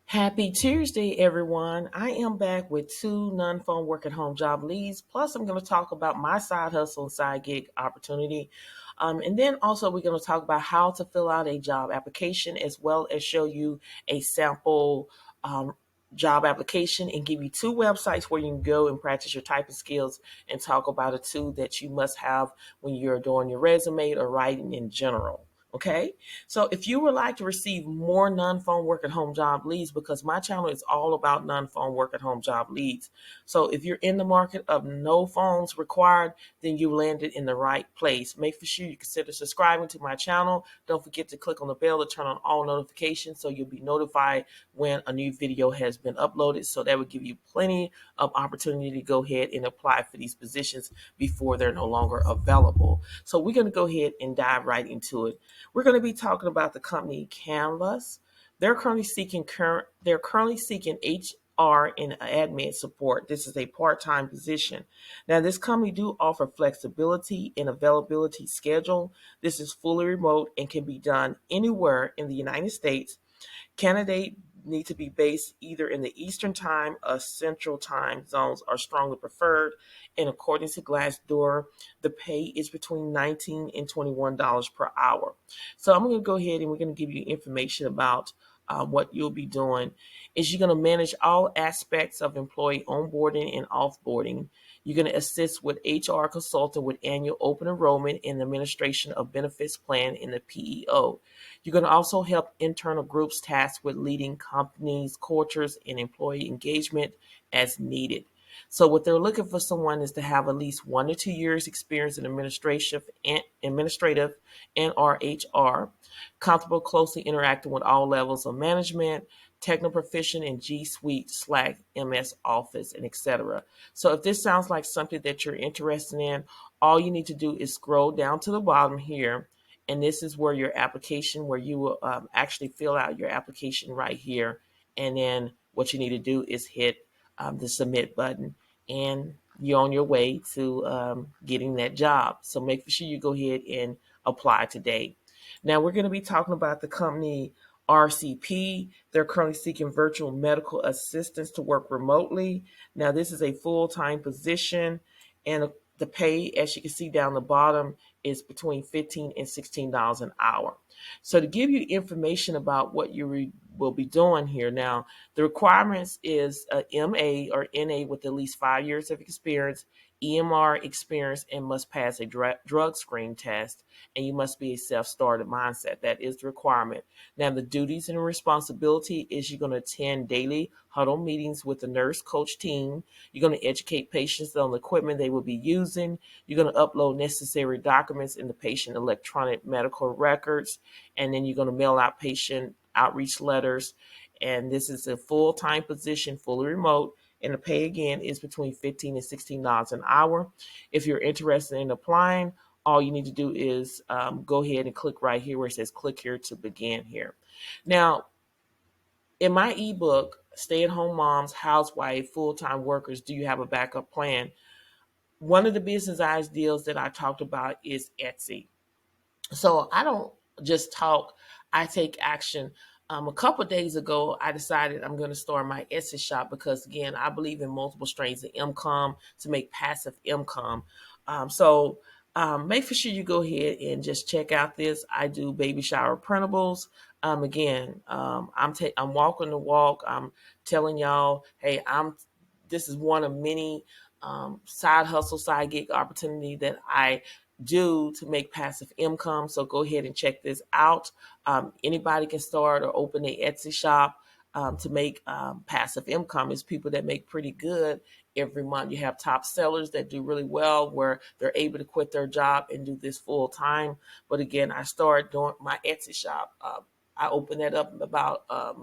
Happy Tuesday, everyone. I am back with two non-phone work at home job leads. Plus, I'm going to talk about my side hustle and side gig opportunity. And then also, we're going to talk about how to fill out a job application as well as show you a sample job application and give you two websites where you can go and practice your typing skills and talk about a two that you must have when you're doing your resume or writing in general. Okay, so if you would like to receive more non-phone work at home job leads, because my channel is all about non-phone work at home job leads. So if you're in the market of no phones required, then you landed in the right place. Make sure you consider subscribing to my channel. Don't forget to click on the bell to turn on all notifications so you'll be notified when a new video has been uploaded. So that will give you plenty of opportunity to go ahead and apply for these positions before they're no longer available. So we're going to go ahead and dive right into it. We're going to be talking about the company Canvas. They're currently seeking HR and admin support. This is a part-time position. Now, this company do offer flexibility and availability schedule. This is fully remote and can be done anywhere in the United States. Candidate need to be based either in the Eastern Time or Central Time zones are strongly preferred. And according to Glassdoor, the pay is between $19 and $21 per hour. So I'm going to go ahead and we're going to give you information about what you'll be doing. Is you're going to manage all aspects of employee onboarding and offboarding. You're going to assist with HR consultant with annual open enrollment and administration of benefits plan in the PEO. You're going to also help internal groups tasked with leading companies, cultures, and employee engagement as needed. So what they're looking for someone is to have at least 1 to 2 years experience in administrative and or HR, comfortable closely interacting with all levels of management, techno proficient in G Suite, Slack, MS Office, and etc. So if this sounds like something that you're interested in, all you need to do is scroll down to the bottom here, and this is where your application, where you will actually fill out your application right here. And then what you need to do is hit the submit button, and you're on your way to getting that job. So make sure you go ahead and apply today. Now we're going to be talking about the company RCP. They're currently seeking virtual medical assistants to work remotely. Now this is a full-time position, and the pay, as you can see down the bottom, is between $15 and $16 an hour. So to give you information about what you will be doing here, now the requirements is a MA or NA with at least 5 years of experience, EMR experience, and must pass a drug screen test, and you must be a self-started mindset. That is the requirement. Now, the duties and responsibility is you're going to attend daily huddle meetings with the nurse coach team. You're going to educate patients on the equipment they will be using. You're going to upload necessary documents in the patient electronic medical records, and then you're going to mail out patient outreach letters. And this is a full-time position, fully remote, and the pay again is between $15 and $16 an hour. If you're interested in applying, all you need to do is go ahead and click right here where it says click here to begin here. Now, in my ebook, Stay-at-Home Moms, Housewives, Full-Time Workers, Do You Have a Backup Plan? One of the business ideas that I talked about is Etsy. So I don't just talk, I take action. A couple of days ago, I decided I'm going to start my Etsy shop because, again, I believe in multiple streams of income to make passive income. Make sure you go ahead and just check out this. I do baby shower printables. I'm walking the walk. I'm telling y'all, hey, this is one of many side hustle, side gig opportunity that I do to make passive income. So go ahead and check this out. Anybody can start or open a Etsy shop to make passive income. It's people that make pretty good every month. You have top sellers that do really well where they're able to quit their job and do this full time. But again, I started doing my Etsy shop. I opened that up about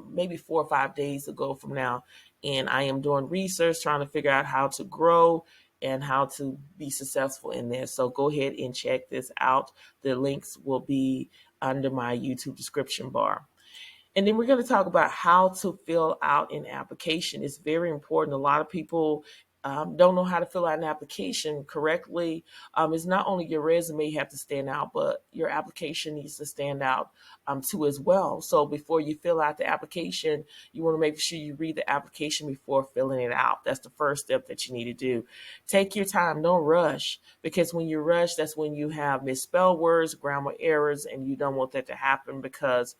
maybe 4 or 5 days ago from now. And I am doing research, trying to figure out how to grow and how to be successful in this. So go ahead and check this out. The links will be under my YouTube description bar. And then we're going to talk about how to fill out an application. It's very important. A lot of people don't know how to fill out an application correctly, it's not only your resume have to stand out, but your application needs to stand out too as well. So before you fill out the application, you want to make sure you read the application before filling it out. That's the first step that you need to do. Take your time, don't rush, because when you rush, that's when you have misspelled words, grammar errors, and you don't want that to happen because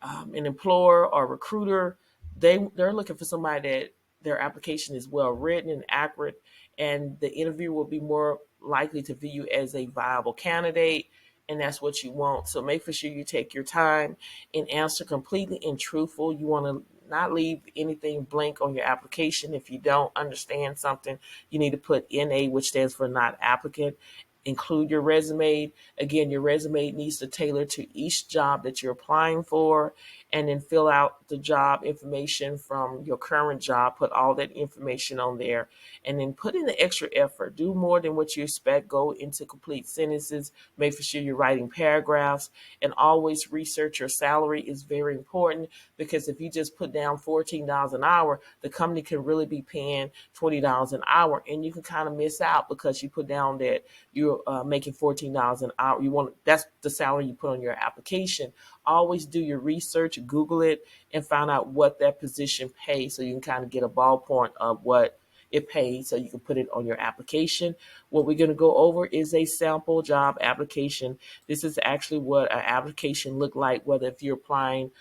an employer or recruiter, they're looking for somebody that their application is well written and accurate, and the interviewer will be more likely to view you as a viable candidate, and that's what you want. So make for sure you take your time and answer completely and truthful. You want to not leave anything blank on your application. If you don't understand something, you need to put NA, which stands for not applicant. Include your resume. Again, your resume needs to tailor to each job that you're applying for, and then fill out the job information from your current job. Put all that information on there, and then put in the extra effort. Do more than what you expect. Go into complete sentences. Make sure you're writing paragraphs, and always research your salary is very important, because if you just put down $14 an hour, the company can really be paying $20 an hour, and you can kind of miss out because you put down that you're making $14 an hour. That's the salary you put on your application. Always do your research, Google it, and find out what that position pays, so you can kind of get a ballpark of what it pays, so you can put it on your application. What we're going to go over is a sample job application. This is actually what an application look like, whether if you're applying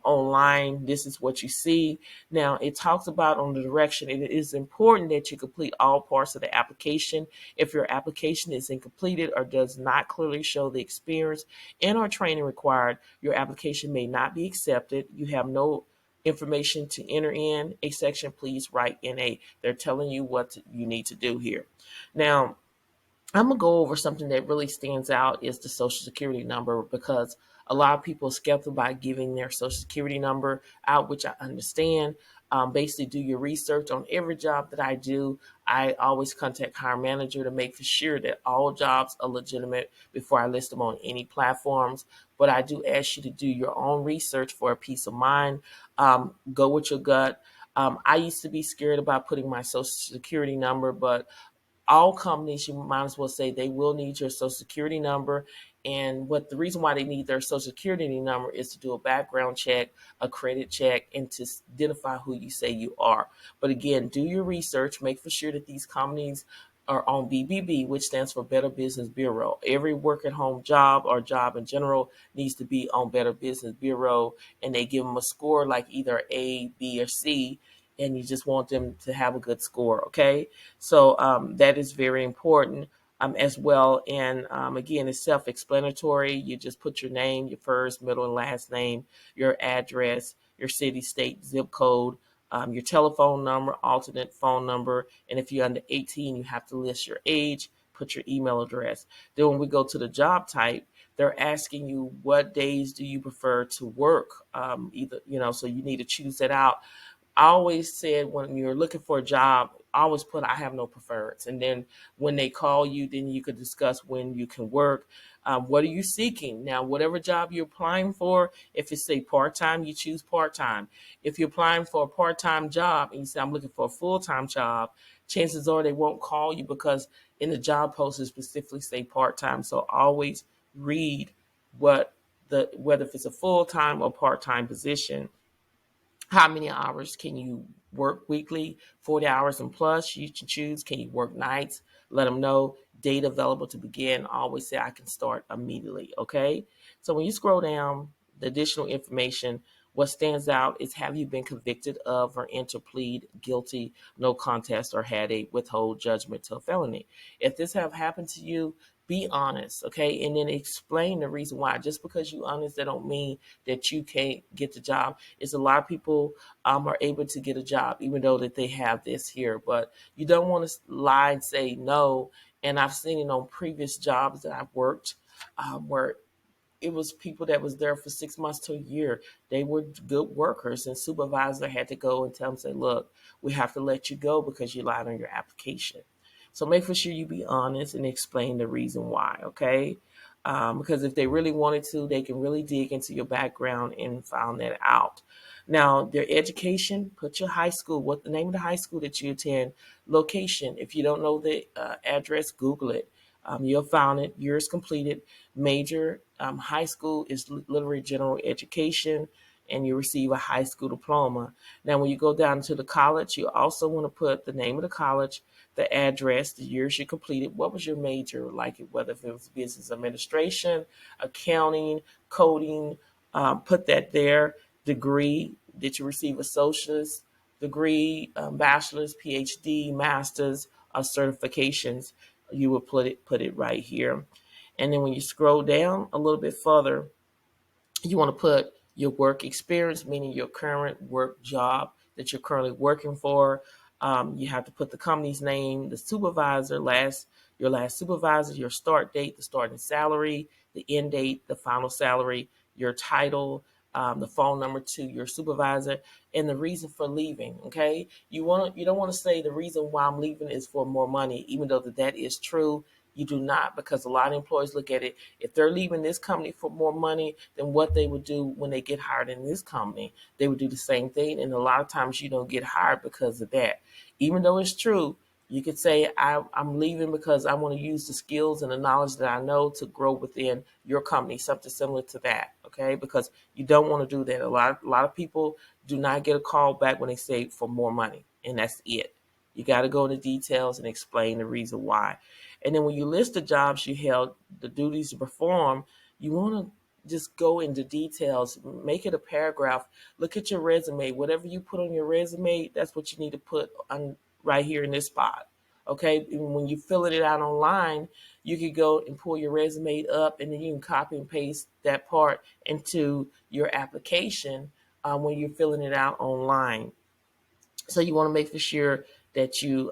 online, this is what you see. Now, it talks about on the direction, it is important that you complete all parts of the application. If your application is incompleted or does not clearly show the experience and or training required, your application may not be accepted. You have no information to enter in a section, please write NA. They're telling you what you need to do here. Now, I'm gonna go over something that really stands out is the social security number, because a lot of people are skeptical about giving their social security number out, which I understand. Basically, do your research on every job that I do. I always contact hiring manager to make for sure that all jobs are legitimate before I list them on any platforms. But I do ask you to do your own research for a peace of mind. Go with your gut. I used to be scared about putting my social security number, but all companies, you might as well say, they will need your social security number. And what the reason why they need their social security number is to do a background check, a credit check, and to identify who you say you are. But again, do your research. Make for sure that these companies are on BBB, which stands for Better Business Bureau. Every work at home job or job in general needs to be on Better Business Bureau, and they give them a score like either A, B, or C, and you just want them to have a good score. Okay. So that is very important as well. And again, it's self-explanatory. You just put your name, your first, middle, and last name, your address, your city, state, zip code, your telephone number, alternate phone number. And if you're under 18, you have to list your age, put your email address. Then when we go to the job type, they're asking you what days do you prefer to work. So you need to choose that out. I always said when you're looking for a job, I always put I have no preference. And then when they call you, then you could discuss when you can work. What are you seeking? Now, whatever job you're applying for, if it's a part-time, you choose part-time. If you're applying for a part-time job and you say, I'm looking for a full-time job, chances are they won't call you because in the job post it specifically say part-time. So always read whether if it's a full-time or part-time position. How many hours can you work weekly? 40 hours and plus. You can choose. Can you work nights? Let them know. Date available to begin. Always say I can start immediately. Okay. So when you scroll down, the additional information, what stands out is have you been convicted of or plead guilty, no contest, or had a withhold judgment to a felony? If this have happened to you, be honest, okay? And then explain the reason why. Just because you're honest, that don't mean that you can't get the job. It's a lot of people are able to get a job, even though that they have this here. But you don't want to lie and say no. And I've seen it on previous jobs that I've worked where it was people that was there for 6 months to a year. They were good workers, and supervisor had to go and tell them, say, look, we have to let you go because you lied on your application. So make for sure you be honest and explain the reason why, okay? because if they really wanted to, they can really dig into your background and find that out. Now, their education, put your high school, what the name of the high school that you attend, location. If you don't know the address, Google it. You'll find it. Years completed. Major, high school is literally general education, and you receive a high school diploma. Now, when you go down to the college, you also want to put the name of the college, the address, the years you completed, what was your major, like whether if it was business administration, accounting, coding, put that there. Degree, did you receive associate's degree, bachelor's, PhD, master's, certifications? You will put it right here. And then when you scroll down a little bit further, you want to put your work experience, meaning your current work job that you're currently working for. You have to put the company's name, the supervisor, your last supervisor, your start date, the starting salary, the end date, the final salary, your title, the phone number to your supervisor, and the reason for leaving. Okay, you don't want to say the reason why I'm leaving is for more money, even though that is true. You do not, because a lot of employees look at it. If they're leaving this company for more money than what they would do when they get hired in this company, they would do the same thing. And a lot of times you don't get hired because of that. Even though it's true, you could say, I'm leaving because I want to use the skills and the knowledge that I know to grow within your company, something similar to that. Okay, because you don't want to do that. A lot of people do not get a call back when they say for more money, and that's it. You got to go into details and explain the reason why. And then when you list the jobs you held, the duties to perform, you want to just go into details, make it a paragraph. Look at your resume. Whatever you put on your resume, that's what you need to put on right here in this spot. Okay, and when you're filling it out online, you could go and pull your resume up, and then you can copy and paste that part into your application when you're filling it out online. So you want to make for sure that you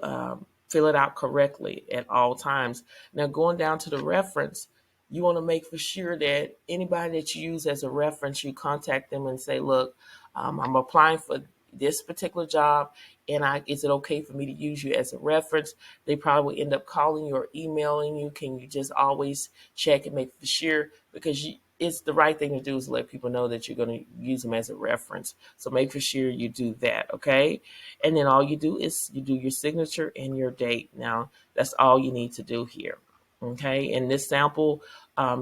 fill it out correctly at all times. Now, going down to the reference, you want to make for sure that anybody that you use as a reference, you contact them and say, look, I'm applying for this particular job, and is it okay for me to use you as a reference? They probably will end up calling you or emailing you. Can you just always check and make for sure, because it's the right thing to do is let people know that you're going to use them as a reference. So make for sure you do that, okay? And then all you do is you do your signature and your date. Now, that's all you need to do here. Okay, and this sample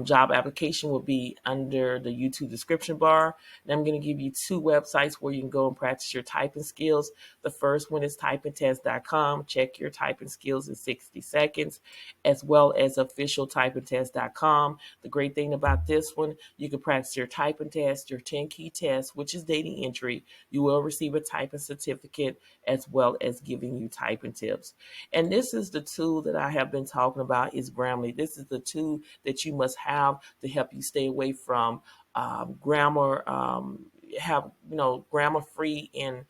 job application will be under the YouTube description bar. And I'm going to give you two websites where you can go and practice your typing skills. The first one is typingtest.com. Check your typing skills in 60 seconds, as well as officialtypingtest.com. The great thing about this one, you can practice your typing test, your 10 key test, which is data entry. You will receive a typing certificate, as well as giving you typing tips. And this is the tool that I have been talking about, is Grammarly. This is the tool that you must have to help you stay away from grammar, have grammar free and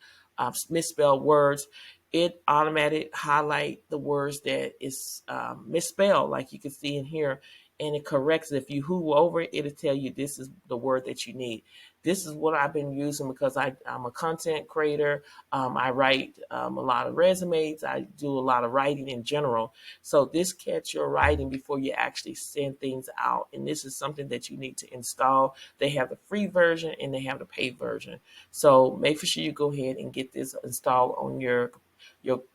misspelled words. It automatic highlight the words that is misspelled, like you can see in here, and it corrects it. If you hover over it, it'll tell you this is the word that you need. This is what I've been using because I'm a content creator. I write a lot of resumes. I do a lot of writing in general. So this catch your writing before you actually send things out. And this is something that you need to install. They have the free version and they have the paid version. So make sure you go ahead and get this installed on your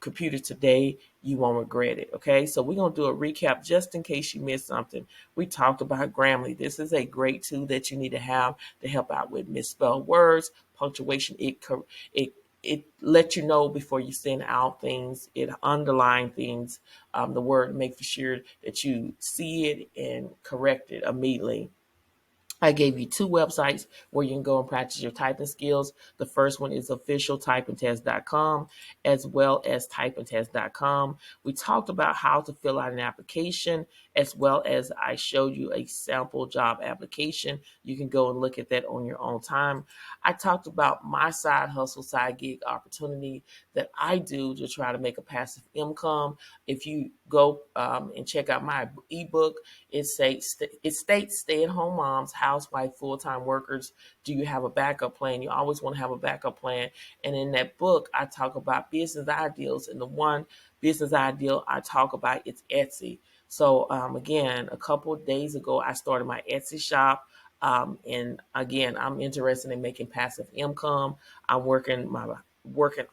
computer today. You won't regret it. Okay, so we're going to do a recap just in case you missed something. We talked about Grammarly. This is a great tool that you need to have to help out with misspelled words, punctuation. It lets you know before you send out things. It underline things, the word, make sure that you see it and correct it immediately. I gave you two websites where you can go and practice your typing skills. The first one is officialtypingtest.com, as well as typingtest.com. We talked about how to fill out an application, as well as I showed you a sample job application. You can go and look at that on your own time. I talked about my side hustle, side gig opportunity that I do to try to make a passive income. If you go and check out my ebook, it states stay-at-home moms, housewife, full-time workers. Do you have a backup plan? You always want to have a backup plan. And in that book, I talk about business ideals. And the one business ideal I talk about is Etsy. So again, a couple of days ago, I started my Etsy shop. And again, I'm interested in making passive income. I'm working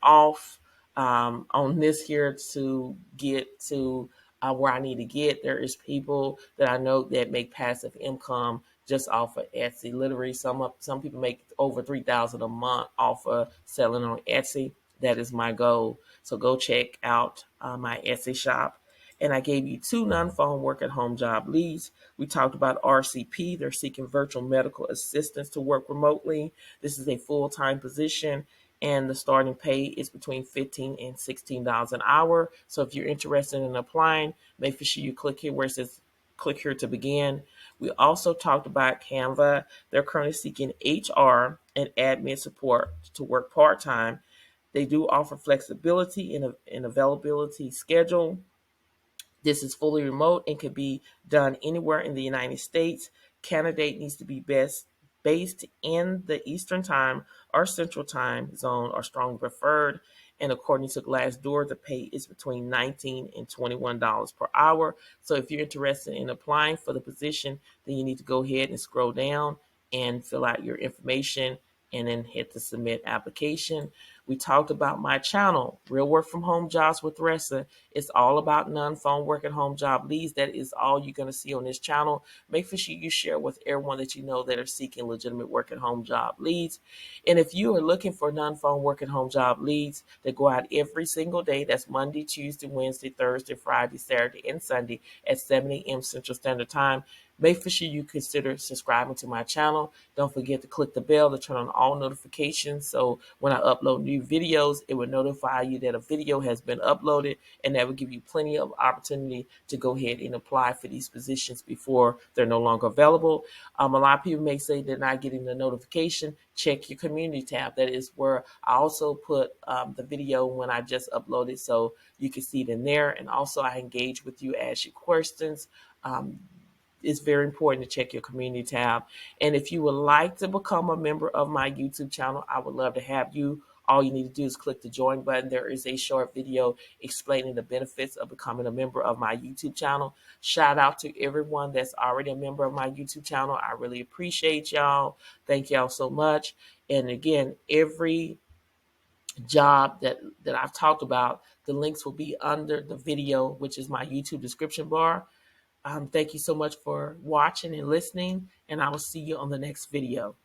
off on this here to get to where I need to get. There is people that I know that make passive income just off of Etsy. Literally, some people make over 3,000 a month off of selling on Etsy. That is my goal. So go check out my Etsy shop. And I gave you two non-phone work at home job leads. We talked about RCP. They're seeking virtual medical assistants to work remotely. This is a full-time position, and the starting pay is between $15 and $16 an hour. So if you're interested in applying, make sure you click here where it says click here to begin. We also talked about Canva. They're currently seeking HR and admin support to work part-time. They do offer flexibility in availability schedule. This is fully remote and can be done anywhere in the United States. Candidate needs to be based in the Eastern Time or Central Time zone are strongly preferred. And according to Glassdoor, the pay is between $19 and $21 per hour. So if you're interested in applying for the position, then you need to go ahead and scroll down and fill out your information and then hit the submit application. We talked about my channel, Real Work From Home Jobs with Thressa. It's all about non-phone work at home job leads. That is all you're going to see on this channel. Make sure you share with everyone that you know that are seeking legitimate work at home job leads. And if you are looking for non-phone work at home job leads that go out every single day, that's Monday, Tuesday, Wednesday, Thursday, Friday, Saturday, and Sunday at 7 a.m. Central Standard Time, make sure you consider subscribing to my channel. Don't forget to click the bell to turn on all notifications. So when I upload new videos, it will notify you that a video has been uploaded, and that will give you plenty of opportunity to go ahead and apply for these positions before they're no longer available. A lot of people may say they're not getting the notification. Check your community tab. That is where I also put the video when I just uploaded, so you can see it in there. And also I engage with you, ask you questions. It's very important to check your community tab. And if you would like to become a member of my YouTube channel, I would love to have you. All you need to do is click the join button. There is a short video explaining the benefits of becoming a member of my YouTube channel. Shout out to everyone that's already a member of my YouTube channel. I really appreciate y'all. Thank y'all so much. And again, every job that I've talked about, the links will be under the video, which is my YouTube description bar. Thank you so much for watching and listening, and I will see you on the next video.